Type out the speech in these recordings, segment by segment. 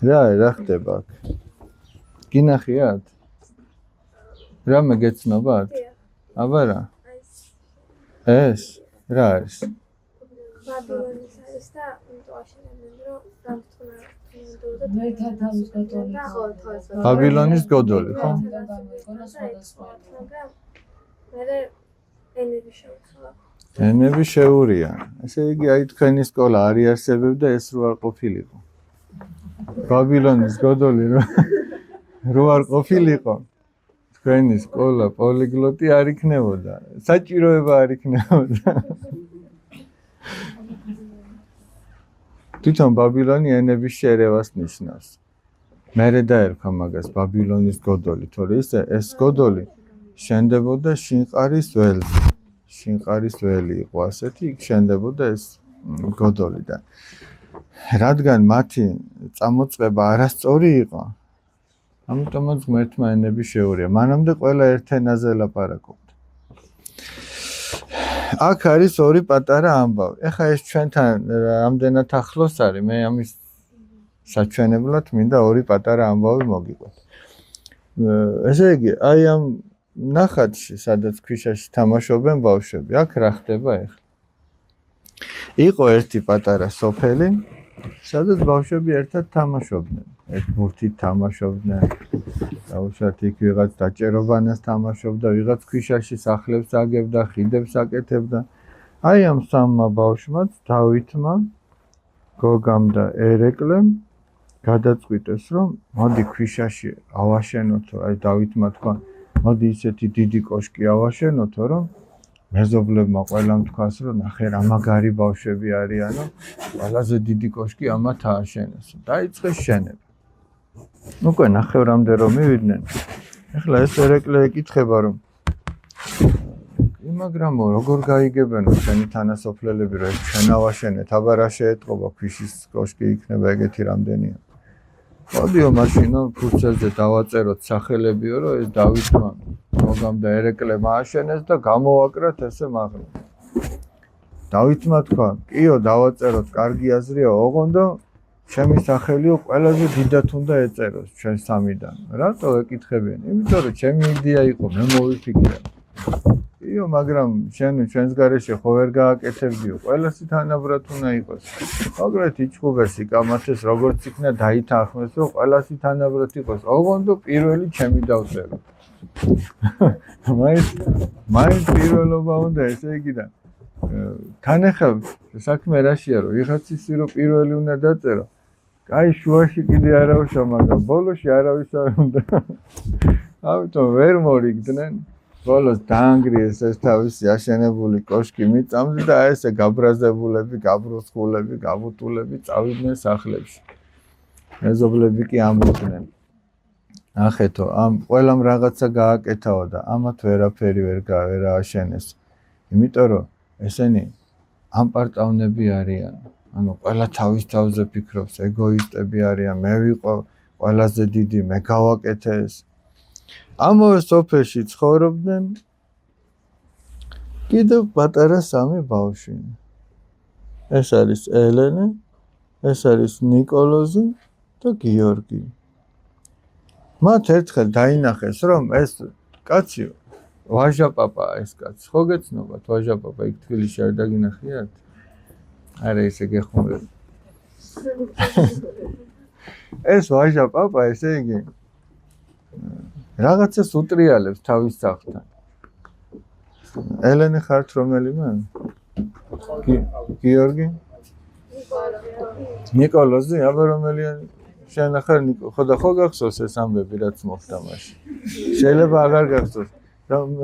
რა ხდება აქ? გინახიათ? რამე გეცნობათ? აბა რა? ეს რა არის? ბაბილონის არის და ინტუაშენებენ რომ ბაბილონის გოდოლი, ხო? ენები შეურია. ესე იგი, აი თქვენი სკოლა არ იარსებებდა ეს რო არ ყოფილიყო. ბაბილონის გოდოლი რო არ ყოფილიყო. თქვენი სკოლა პოლიგლოტი არ იქნებოდა. საჭიროება არ იქნებოდა. თვითონ ბაბილონი ენების შერევას ნიშნავს. მერე დაერქვა მაგას ბაბილონის გოდოლი, თორე ეს გოდოლი შენდებოდა შინყარის ველზე. შინყარის ველი იყო ასეთი, იქ შენდებოდა ეს გოდოლი და რადგან მათი წამოწყება არასწორი იყო, ამიტომაც ღმერთმა ენები შეურია. მანამდე ყველა ერთ ენაზე ლაპარაკობდა. აქ არის ორი პატარა ამბავი. ეხა ეს ჩვენთან რამდენად ახლოს არის, მე ამის საჩვენებლად მინდა ორი პატარა ამბავი მოგიყვეთ. ესე იგი, აი ამ ნახატში, სადაც ქვიშაში თამაშობენ ბავშვები, აქ რა ხდება ეხლა? იყო ერთი პატარა სოფელი, სადაც ბავშვები ერთად თამაშობდნენ. ერთ ბურთით თამაშობდნენ. დაუშვათ იქ ვიღაც დაჭერობანას თამაშობდა, ვიღაც ქვიშაში სახლებს აგებდა, ხიდებს აკეთებდა. აი ამ სამმა ბავშვმაც დავითმა, გოგამ და ერეკლემ გადაწყვიტეს, რომ მოდი ქვიშაში ავაშენოთო, აი დავითმა თქვა, მოდი ისეთი დიდი კოშკი ავაშენოთო, რომ მეზობლებმა ყველამ თქვას, რომ ნახე რა მაგარი ბავშვები არიანო, ყველაზე დიდი კოშკი ამათ ააშენეს. დაიწყეს შენება. უკვე ნახევრამდე რომ მივიდნენ. ეხლა ეს ერეკლე ეკითხება, რომ მაგრამ როგორ გაიგებენო ჩვენი თანასოფლელები, რომ ჩვენ ავაშენეთ, აბა რა შეეტყობა ქვიშის კოშკი იქნება ეგეთი რამდენია. მოდიო მაშინ ფურცელზე დავაწეროთ სახელებიო, რომ ეს დავითმა მოგამ და ერეკლემ ააშენეს და გამოვაკრათ ესე მაღლა. დავითმა თქვა, კიო დავაწეროთ, კარგი აზრია, ოღონდ ჩემი სახელიო ყველაზე დიდად უნდა ეწეროს ჩვენ სამიდან. რატო ეკითხებიან? იმიტომ რომ ჩემი იდეა იყო, მე მოვიფიქრე. იო, მაგრამ შენ ჩვენს გარეშე ხო ვერ გააკეთებდიო, ყველასი თანაბრად უნდა იყოს. მაგრამ იჭუბეს იკამათეს, როგორც იქნა დაითანხმეს, რომ ყველასი თანაბრად იყოს. ოღონდ პირველი ჩემი დავწერო. მაინც პირველობა უნდა, ესე იგი და თან ახლა საქმე რაშია, რომ ვიღაცის რო პირველი უნდა დაწერო. აი შუაში კიდე არავისა, მაგრამ ბოლოში არავის არ უნდა. ამიტომ ვერ მორიგდნენ. ბოლოს დაანგრიეს ეს თავისი აშენებული კოშკი მიწამზე და ესე გაბრაზებულები, გაბროსხულები, გაბუტულები წავიდნენ სახლებში. მეზობლები კი ამბობდნენ. ახეთო, ამ ყველამ რაღაცა გააკეთაო და ამათ ვერაფერი ვერ ააშენეს. იმიტომ რომ ესენი ამპარტავნები არიან. ანუ ყველა თავის თავზე ფიქრობს, ეგოისტები არიან, მე ვიყო ყველაზე დიდი, მე გავაკეთე ეს. ამავე სოფელში ცხოვრობდნენ კიდევ პატარა სამი ბავშვი. ეს არის ელენე, ეს არის ნიკოლოზი და გიორგი. მათ ერთხელ დაინახეს, რომ ეს კაცი ვაჟაპაპა ეს კაცი. ხო გეცნობათ ვაჟაპაპა იქ თბილისში არ დაგინახიათ? არა ისე გეხმარება. ეს ვაჟაპაპა ესე იგი რაღაცას უტრიალებს თავის სახლთან. ელენე ხართ რომელიმე? გიორგი? ნიკოლოზი, აბა რომელია? შენ ახლა ხო და ხო გახსოვს ეს ამბები რაც მოხდა მაშინ. შეიძლება აღარ გახსოვს.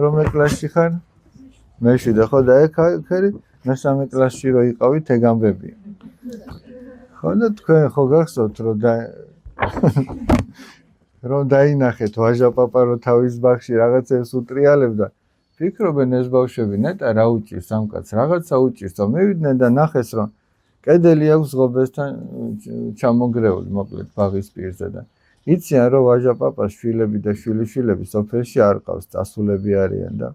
რომელ კლასში ხარ? მეშვიდე, ხო და ეგ ხერი მესამე კლასში რო იყავით ეგ ამბებია. ხო და თქვენ ხო გახსოვთ რომ დაინახეთ ვაჟაპაპა რო თავის ბაღში რაღაცებს უტრიალებდა. ფიქრობენ ეს ბავშვები ნეტა რა უჭირს ამ კაცს, რაღაცა უჭირსო. მივიდნენ და ნახეს რომ კედელი აქვს ღობესთან ჩამონგრეული, მოკლედ ბაღის პირზე და იციან რომ ვაჟაპაპას შვილები და შვილიშვილები სოფელში არ ყავს, წასულები არიან და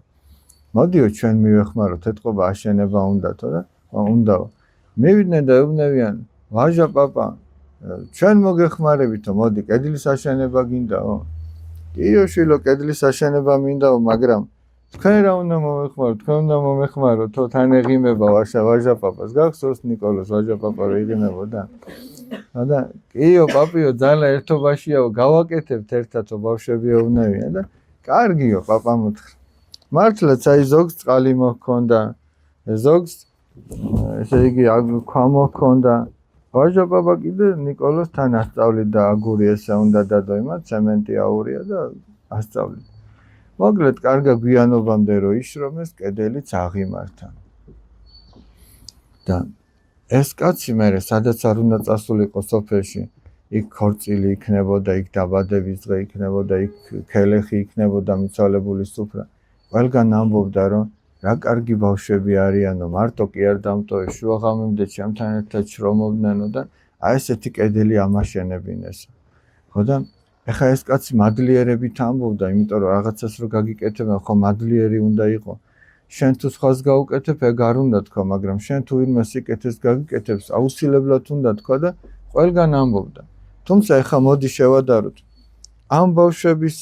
მოდიო ჩვენ მივეხმაროთ, ეთყობა აშენება უნდათო და უნდაო. მივიდნენ და ეუბნებიან ვაჟაპაპა, ჩვენ მოგეხმარებითო, მოდი, კედლის აშენება გინდაო? კიო შვილო, კედლის აშენება მინდაო, მაგრამ თქვენ რა უნდა მომეხმაროთ? თქვენ უნდა მომეხმაროთ, თო თან ეღიმება ვაჟაპაპას. გახსოვს ნიკოლოს ვაჟაპაპა რო იღიმებოდა? და კიო, პაპიო, ძალა ერთობაშიაო, გავაკეთებთ ერთადო ბავშვებიო უნევია და კარგიო, პაპა მოთხრა. მართლაც აი ზოგს წყალი მოჰქონდა, ზოგს ესე იგი ქვა მოჰქონდა. ვაჟაპაპა კიდე ნიკოლოს თან ასწავლიდა აგური ესე უნდა დადო იმათ, ცემენტი აურია და ასწავლიდა. მოკლედ, კარგა გვიანობამდე რო იშრომეს, კედელიც აღიმართა. და ეს კაცი მერე სადაც არ უნდა წასულიყო სოფელში, იქ ქორწილი იქნებოდა, იქ დაბადების დღე იქნებოდა, იქ ქელეხი იქნებოდა, მიცვალებული სუფრა. ყველგან ამბობდა, რომ რა კარგი ბავშვები არიანო, მარტო კი არ დამტოვე, შუაღამემდე ჩემთან ერთად შრომობდნენო და აი ესეთი კედელი ამაშენებინესო. ხო და ეხა ეს კაცი მადლიერებით ამბობდა, იმიტომ რომ რაღაცას რო გაგიკეთებენ, ხო მადლიერი უნდა იყო. შენ თუ სხვას გაუკეთებ, ეგ არ უნდა თქვა, მაგრამ შენ თუ ვინმე სიკეთეს გაგიკეთებს, აუცილებლად უნდა თქვა და ყველგან ამბობდა. თუმცა ეხა მოდი შევადაროთ. ამ ბავშვების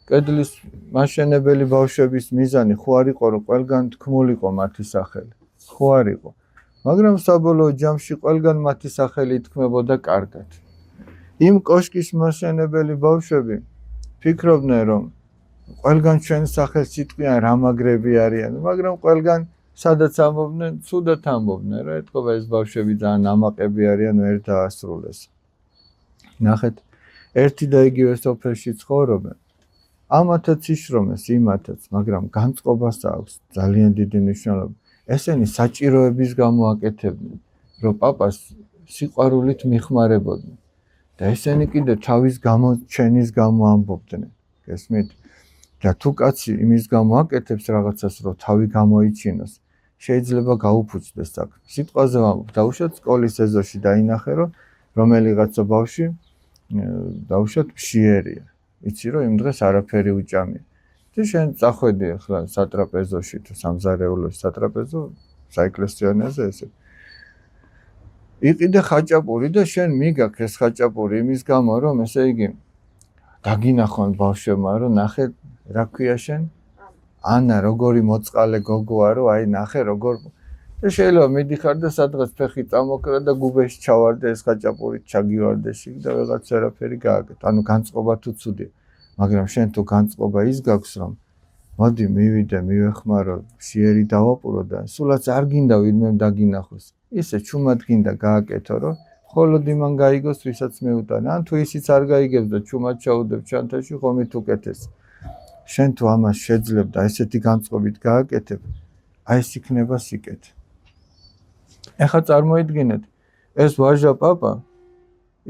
კედლის მაშენებელი ბავშვების მიზანი ხო არ იყო, რომ ყველგან თქმულიყო მათი სახელი. ხო არ იყო. მაგრამ საბოლოო ჯამში ყველგან მათი სახელი ითქმებოდა კარგად. იმ კოშკის მაშენებელი ბავშვები ფიქრობდნენ, რომ ყველგან ჩვენ სახელს იტყვიან რა მაგრები არიან, მაგრამ ყველგან სადაც ამბობდნენ, ცუდად ამბობდნენ, რა ეთქობა ეს ბავშვები ძალიან ამაყები არიან, ვერ დაასრულეს. ნახეთ, ერთი და იგივე სოფელში ცხოვრობენ. ამათაც იშრომეს, იმათაც, მაგრამ განწყობას აქვს ძალიან დიდი მნიშვნელობა. ესენი საჭიროების გამო აკეთებდნენ, რომ პაპას სიყვარულით მიხმარებოდნენ. და ესენი კიდე თავის გამოჩენის გამო ამბობდნენ. გესმით? და თუ კაცი იმის გამო აკეთებს რაღაცას, რომ თავი გამოიჩინოს, შეიძლება გაუფუძდეს საქმე. სიტყვაზე ვამბობ, დაუშვათ სკოლის ეზოში დაინახე, რომ რომელიღაცა ბავშვი დაუშვათ მშიერია. იცი რომ იმ დღეს არაფერი უჭამია. და შენ წახვედი ახლა სატრაპეზოში თუ სამზარეულოში სატრაპეზო, საეკლესიონეზე ესე. იყიდე ხაჭაპური და შენ მიგაქ ეს ხაჭაპური იმის გამო, რომ ესე იგი დაგინახონ ბავშვებმა, რომ ნახე რა ქვია შენ? ანა როგორი მოწყალე გოგოა, რომ აი ნახე როგორ და შეიძლება მიდიხარ და სადღაც ფეხი წამოკრა და გუბეში ჩავარდე ეს ხაჭაპური ჩაგივარდე შიგ და ვიღაც არაფერი გააკეთე. ანუ განწყობა თუ ცუდია. მაგრამ შენ თუ განწყობა ის გაქვს, რომ მოდი მივიდე, მივეხმარო, მშიერი დავაპურო და სულაც არ გინდა ვინმე დაგინახოს. ისე ჩუმად გინდა გააკეთო, რომ მხოლოდ იმან გაიგოს, ვისაც მეუტანა. ან თუ ისიც არ გაიგებს და ჩუმად ჩაუდებ ჩანთაში, ხომით უკეთეს. შენ თუ ამას შეძლებ და ესეთი განწყობით გააკეთებ, აი ეს იქნება სიკეთე. ეხლა წარმოიდგინეთ, ეს ვაჟა პაპა,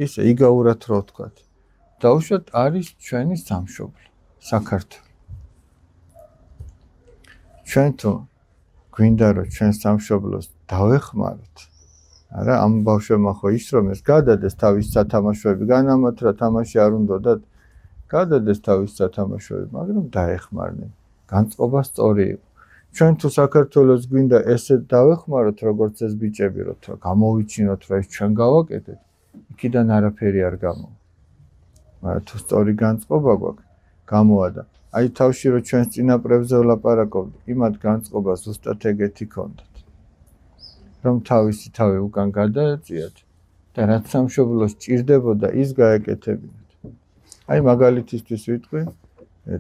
ისე იგაურად რო ვთქვათ, დაუშვათ არის ჩვენი სამშობლო, საქართველო. ჩვენ თუ გვინდა რომ ჩვენ სამშობლოს დავეხმაროთ, არა ამ ბავშვებმა ხო ისრომეს, გადადეს თავის სათამაშოები, განამათ რა თამაში არ უნდათ, გადადეს თავის სათამაშოები, მაგრამ დაეხმარნენ. განწყობა სწორი იყო. ჩვენ თუ საქართველოს გვინდა ესე დავეხმაროთ, როგორც ეს ბიჭები, რომ გამოვიჩინოთ, რომ ეს ჩვენ გავაკეთეთ, იქიდან არაფერი არ გამოვა. მაგრამ თუ სწორი განწყობა გვაქვს, გამოადა. აი თავში რომ ჩვენს წინაპრებზე ვლაპარაკობთ, იმათ განწყობა ზუსტად ეგეთი ქონდათ. რომ თავისი თავი უკან გადაეწიათ და რაც სამშობლოს ჭირდებოდა, ის გაეკეთებინათ. აი მაგალითისთვის ვიტყვი,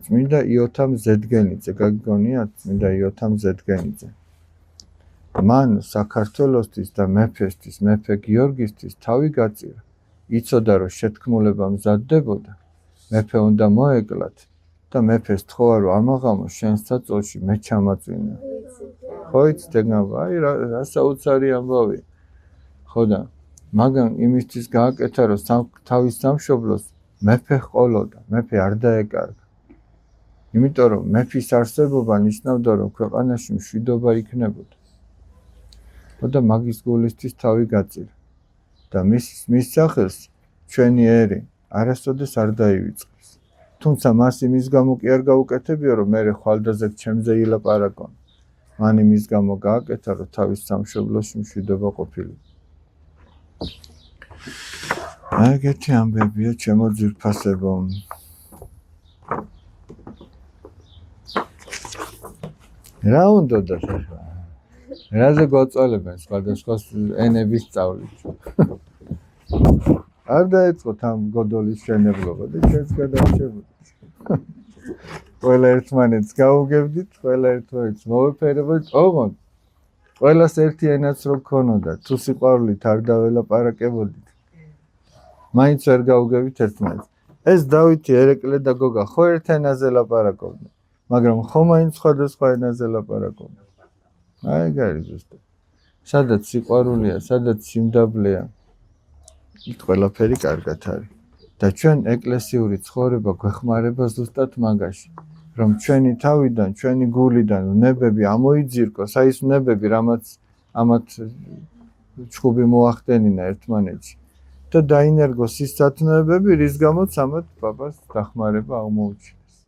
წმინდა იოთამ ზედგენიძე, გაგიგონიათ წმინდა იოთამ ზედგენიძე. მან საქართველოსთვის და მეფესთვის, მეფე გიორგისთვის თავი გაწირა. იცოდა რომ შეთქმულება მზადდებოდა, მეფე უნდა მოეკლათ და მეფეს თხოვა რომ ამაღამოს შენს საწოლში მე ჩამაწვინა. ხო იცით ეგ აი რა საოცარი ამბავია. ხო და მაგრამ იმისთვის გააკეთა რომ თავის სამშობლოს მეფე ჰყოლოდა, მეფე არ დაეკარგა. იმიტომ რომ მეფის არსებობა ნიშნავდა რომ ქვეყანაში მშვიდობა იქნებოდა. ხო და მაგის გულისთვის თავი გაწირა. და მის სახელს ჩვენი ერი არასოდეს არ დაივიწყეს. თუმცა მას იმის გამო კი არ გაუკეთებია რომ მე ხვალდაზე ჩემზე ილაპარაკონ. მან იმის გამო გააკეთა რომ თავის სამშობლოში მშვიდობა ყოფილიყო. ეგეთი ამბებია ჩემო ძვირფასებო. რა უნდოდა ახლა? რაზე გვაწვალებენ სხვადასხვა ენების სწავლით? არ დაეწყოთ ამ გოდოლის შენებლობა და ჩვენც გადარჩებოდით. ყველა ერთმანეთს გაუგებდით, ყველა ერთმანეთს მოვეფერებოდით, ოღონდ ყველას ერთი ენაც რო გქონოდა, თუ სიყვარულით არ დაველაპარაკებოდით. მაინც ვერ გაუგებით ერთმანეთს. ეს დავითი, ერეკლე და გოგა ხო ერთ ენაზე ლაპარაკობდნენ, მაგრამ ხო მაინც სხვადასხვა ენაზე ლაპარაკობდნენ. აი ეგ არის ზუსტად. სადაც სიყვარულია, სადაც სიმდაბლეა, იქ ყველაფერი კარგად არის. და ჩვენ ეკლესიური ცხოვრება გვეხმარება ზუსტად მაგაში, რომ ჩვენი თავიდან, ჩვენი გულიდან ნებები ამოიძირკოს, აი ეს ნებები, რამაც ამათ ჩხუბი მოახდენინა ერთმანეთში და დაინერგოს ის სათნოებები, რის გამოც ამათ ბაბას დახმარება აღმოუჩინეს.